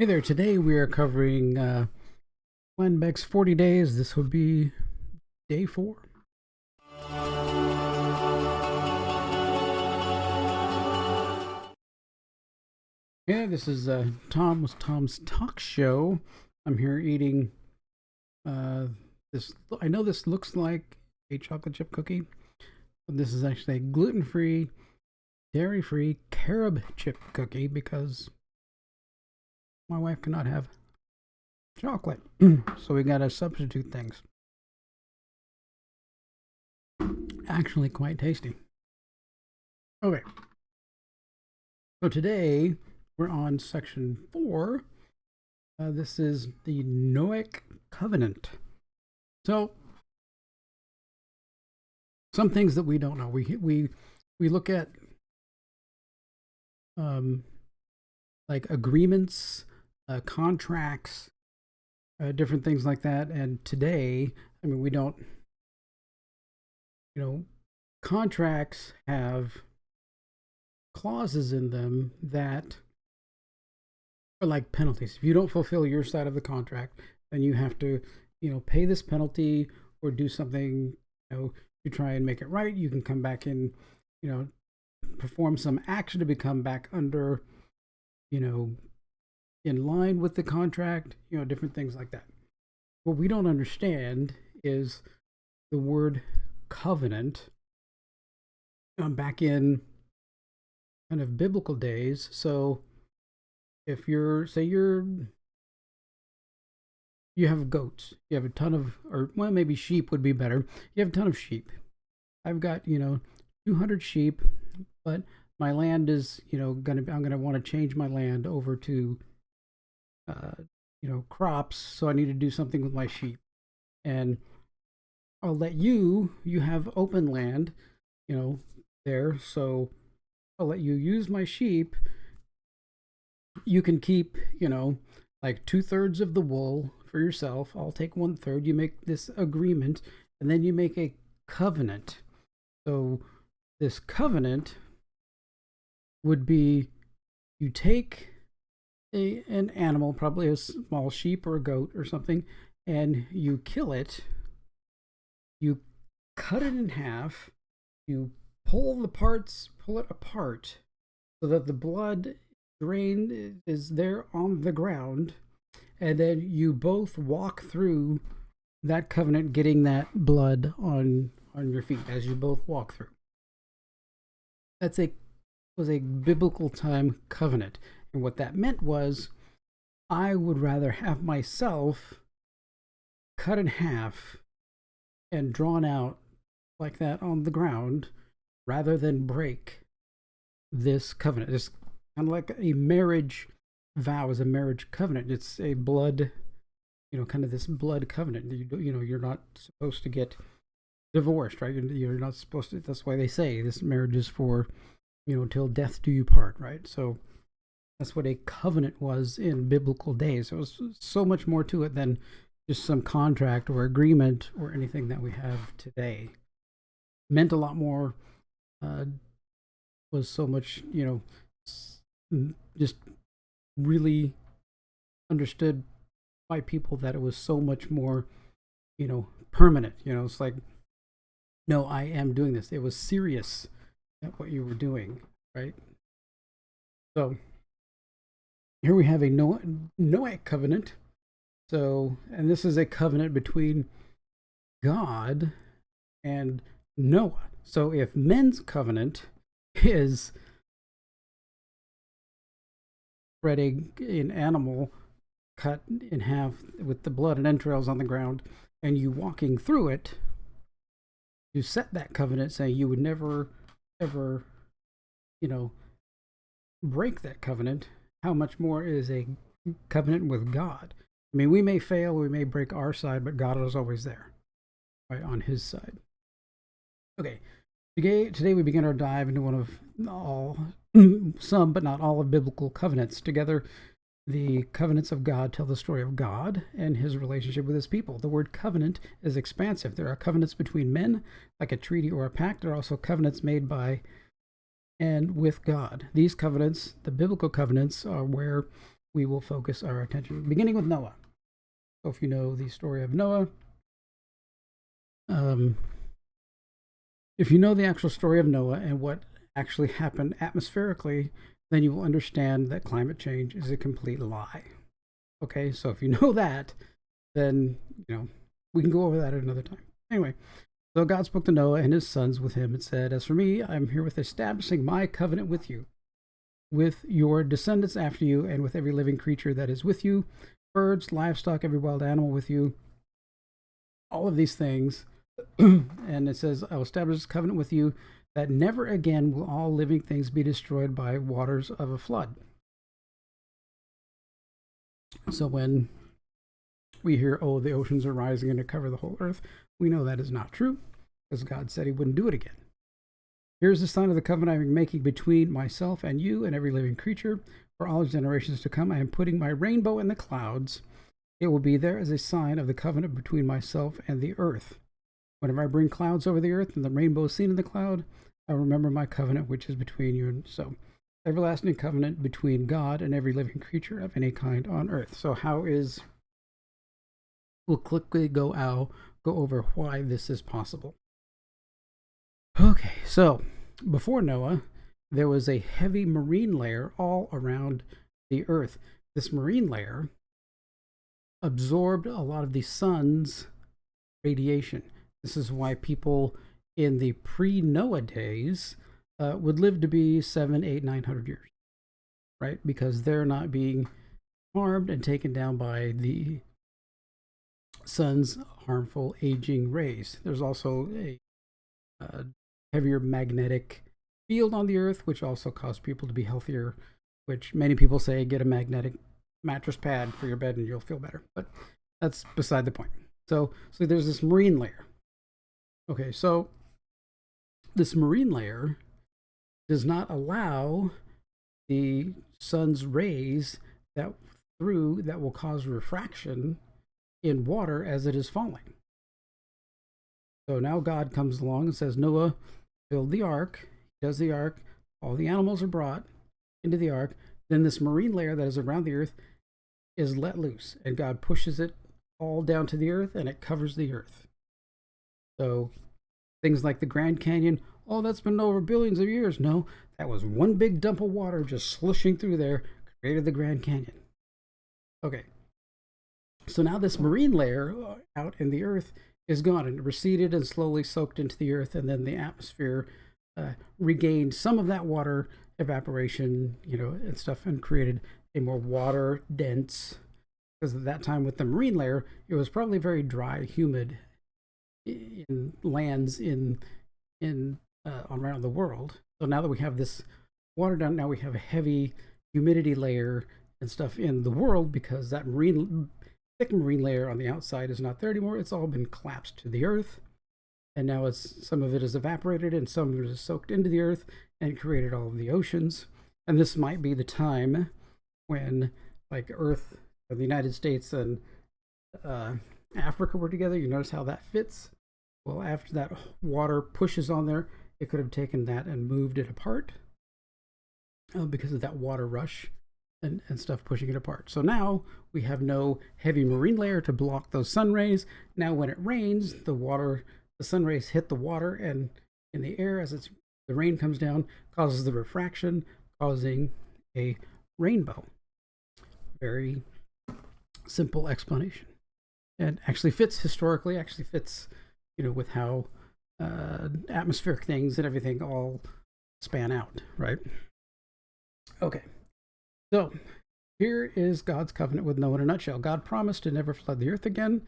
Hey there, today we are covering Beck's 40 days. This will be day 4. Yeah, this is Tom with Tom's Talk Show. I'm here eating this. I know this looks like a chocolate chip cookie, but this is actually a gluten-free, dairy-free carob chip cookie because my wife cannot have chocolate. So we got to substitute things. Actually, quite tasty. Okay. So today we're on section 4. This is the Noahic Covenant. So some things that we don't know. We look at like agreements, contracts, different things like that. And today, I mean, we don't. Contracts have clauses in them that are like penalties. If you don't fulfill your side of the contract, then you have to, pay this penalty or do something, to try and make it right. You can come back and, perform some action to become back under, in line with the contract, different things like that. What we don't understand is the word covenant. Back in kind of biblical days. So if you have goats, you have a ton of, or well, maybe sheep would be better. You have a ton of sheep. I've got 200 sheep, but my land is I'm gonna want to change my land over to crops. So I need to do something with my sheep, and I'll let you have open land, there. So I'll let you use my sheep. You can keep, like 2/3 of the wool for yourself. I'll take 1/3. You make this agreement, and then you make a covenant. So this covenant would be you take an animal, probably a small sheep or a goat or something, and you kill it. You cut it in half. You pull it apart so that the blood drain is there on the ground, and then you both walk through that covenant, getting that blood on your feet as you both walk through. Was a biblical time covenant, and what that meant was I would rather have myself cut in half and drawn out like that on the ground rather than break this covenant. It's kind of like a marriage vow, is a marriage covenant. It's a blood, kind of this blood covenant. You're not supposed to get divorced, right? You're not supposed to. That's why they say this marriage is for, till death do you part, right? So that's what a covenant was in biblical days. It was so much more to it than just some contract or agreement or anything that we have today. Meant a lot more. Was so much, just really understood by people that it was so much more, permanent. It's like, no, I am doing this. It was serious at what you were doing, right? So here we have a Noahic covenant. So, and this is a covenant between God and Noah. So if men's covenant is spreading an animal cut in half with the blood and entrails on the ground, and you walking through it, you set that covenant saying you would never, ever, break that covenant. How much more is a covenant with God? I mean, we may fail, we may break our side, but God is always there, right, on his side. Okay, today we begin our dive into one of some but not all of biblical covenants. Together, the covenants of God tell the story of God and his relationship with his people. The word covenant is expansive. There are covenants between men, like a treaty or a pact. There are also covenants made by and with God. These covenants, the biblical covenants, are where we will focus our attention, beginning with Noah. So if you know the story of Noah, if you know the actual story of Noah and what actually happened atmospherically, then you will understand that climate change is a complete lie. Okay, so if you know that, then, we can go over that at another time. Anyway, so God spoke to Noah and his sons with him and said, "As for me, I am here with establishing my covenant with you, with your descendants after you, and with every living creature that is with you, birds, livestock, every wild animal with you, all of these things." And it says, "I will establish this covenant with you that never again will all living things be destroyed by waters of a flood." So when we hear, "Oh, the oceans are rising and to cover the whole earth," we know that is not true, because God said he wouldn't do it again. "Here's the sign of the covenant I am making between myself and you and every living creature for all generations to come. I am putting my rainbow in the clouds. It will be there as a sign of the covenant between myself and the earth. Whenever I bring clouds over the earth and the rainbow is seen in the cloud, I remember my covenant which is between you." And so, everlasting covenant between God and every living creature of any kind on earth. So we'll quickly go over why this is possible. Okay, so before Noah, there was a heavy marine layer all around the earth. This marine layer absorbed a lot of the sun's radiation. This is why people in the pre-Noah days would live to be 700, 800, 900 years, right? Because they're not being harmed and taken down by the sun's harmful aging rays. There's also a heavier magnetic field on the earth, which also causes people to be healthier, which many people say get a magnetic mattress pad for your bed and you'll feel better. But that's beside the point. So there's this marine layer. Okay, so this marine layer does not allow the sun's rays that will cause refraction in water as it is falling. So now God comes along and says, "Noah, build the ark." He does the ark. All the animals are brought into the ark. Then this marine layer that is around the earth is let loose, and God pushes it all down to the earth, and it covers the earth. So things like the Grand Canyon, "Oh, that's been over billions of years." No, that was one big dump of water just slushing through there, created the Grand Canyon. Okay, so now this marine layer out in the earth is gone, and it receded and slowly soaked into the earth, and then the atmosphere regained some of that water evaporation, and stuff, and created a more water dense, because at that time with the marine layer, it was probably very dry, humid in lands around the world. So now that we have this water down, now we have a heavy humidity layer and stuff in the world, because that thick marine layer on the outside is not there anymore. It's all been collapsed to the earth, and now some of it is evaporated and some of it is soaked into the earth and created all of the oceans. And this might be the time when, like, Earth, or the United States and Africa were together. You notice how that fits? Well, after that water pushes on there, it could have taken that and moved it apart because of that water rush and stuff pushing it apart. So now we have no heavy marine layer to block those sun rays. Now when it rains, the sun rays hit the water, and in the air as the rain comes down, causes the refraction, causing a rainbow. Very simple explanation. And actually fits historically, with how atmospheric things and everything all span out, right? Okay. So here is God's covenant with Noah in a nutshell. God promised to never flood the earth again,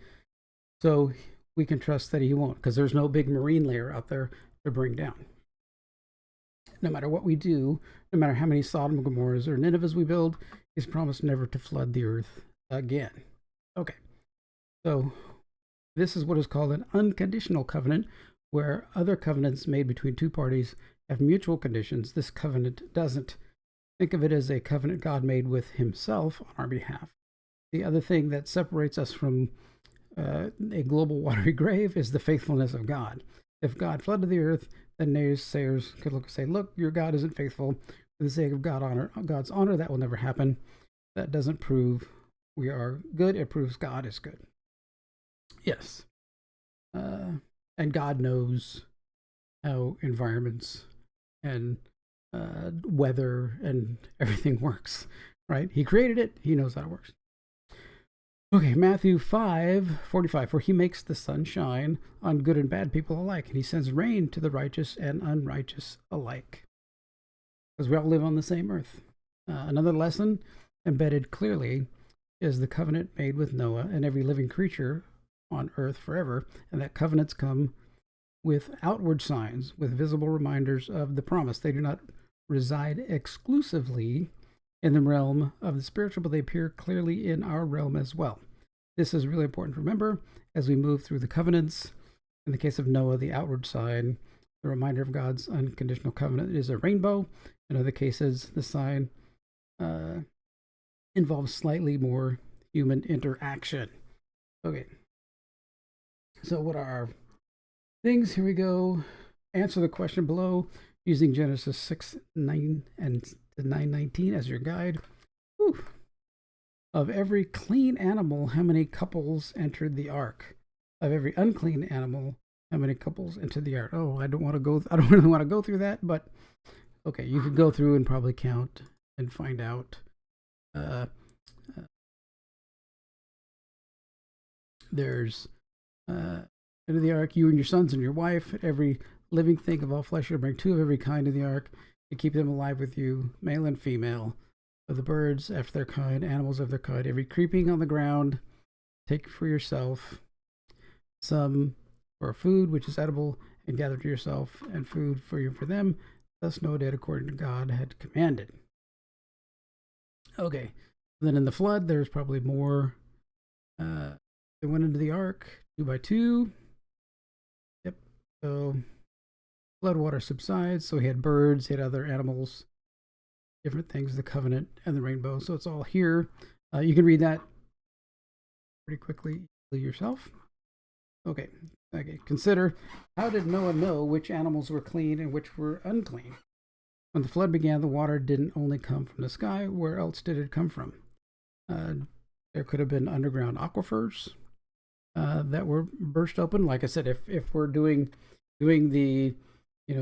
so we can trust that he won't, because there's no big marine layer out there to bring down. No matter what we do, no matter how many Sodom and Gomorrahs or Ninevehs we build, he's promised never to flood the earth again. Okay, so this is what is called an unconditional covenant, where other covenants made between two parties have mutual conditions. This covenant doesn't. Think of it as a covenant God made with himself on our behalf. The other thing that separates us from a global watery grave is the faithfulness of God. If God flooded the earth, then naysayers could look and say, "Look, your God isn't faithful. For the sake of God's honor, that will never happen." that doesn't prove we are good. It proves God is good. Yes. And God knows how environments and weather and everything works, right? He created it. He knows how it works. Okay, Matthew 5:45. For he makes the sun shine on good and bad people alike, and he sends rain to the righteous and unrighteous alike. Because we all live on the same earth. Another lesson embedded clearly is the covenant made with Noah and every living creature on earth forever, and that covenants come with outward signs, with visible reminders of the promise. They do not reside exclusively in the realm of the spiritual, but they appear clearly in our realm as well. This is really important to remember as we move through the covenants. In the case of Noah, the outward sign, the reminder of God's unconditional covenant, is a rainbow. In other cases, the sign involves slightly more human interaction. Okay. So what are our things? Here we go. Answer the question below using Genesis 6:9 and 9:19 as your guide. Whew. Of every clean animal, how many couples entered the ark? Of every unclean animal, how many couples entered the ark? Oh, I don't really want to go through that, but okay, you could go through and probably count and find out. There's into the ark, you and your sons and your wife, every living thing of all flesh, you'll bring 2 of every kind in the ark to keep them alive with you, male and female, of the birds after their kind, animals of their kind, every creeping on the ground, take for yourself, some for food which is edible, and gather to yourself, and food for you for them. Thus Noah did according to God had commanded. Okay, then in the flood, there's probably more. They went into the ark 2 by 2. Yep. So flood water subsides. So he had birds, he had other animals, different things, the covenant and the rainbow. So it's all here. You can read that pretty quickly yourself. Okay. Consider, how did Noah know which animals were clean and which were unclean? When the flood began, the water didn't only come from the sky. Where else did it come from? There could have been underground aquifers that were burst open. Like I said, if we're doing the,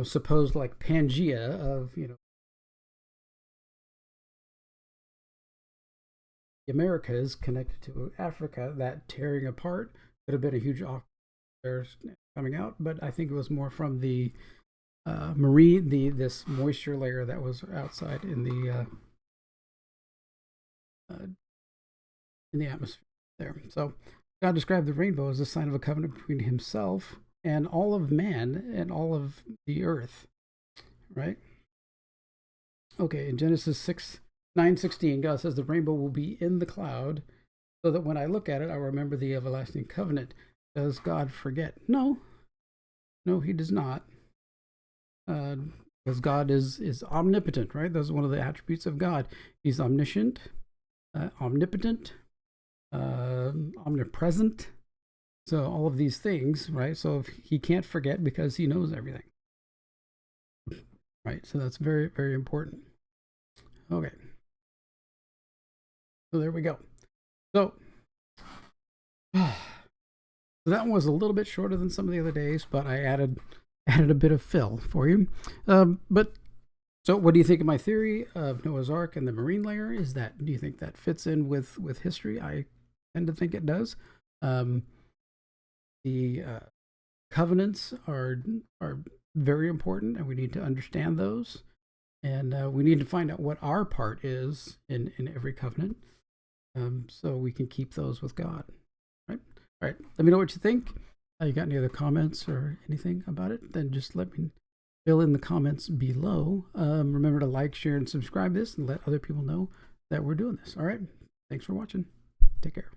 supposed like Pangea of, the Americas connected to Africa, that tearing apart could have been a huge aquifer coming out. But I think it was more from the marine, this moisture layer that was outside in the atmosphere there. So God described the rainbow as a sign of a covenant between himself and all of man and all of the earth, right? Okay, in Genesis 9:16, God says the rainbow will be in the cloud so that when I look at it, I remember the everlasting covenant. Does God forget? No, he does not. Because God is omnipotent, right? That's one of the attributes of God. He's omniscient, omnipotent, omnipresent. So all of these things, right? So if he can't forget because he knows everything, right? So that's very, very important. Okay. So there we go. So that one was a little bit shorter than some of the other days, but I added a bit of fill for you. But so what do you think of my theory of Noah's Ark and the marine layer? Do you think that fits in with history? I tend to think it does. The covenants are very important, and we need to understand those. And we need to find out what our part is in every covenant, so we can keep those with God. Right? All right. Let me know what you think. You got any other comments or anything about it? Then just let me fill in the comments below. Remember to like, share, and subscribe this, and let other people know that we're doing this. All right. Thanks for watching. Take care.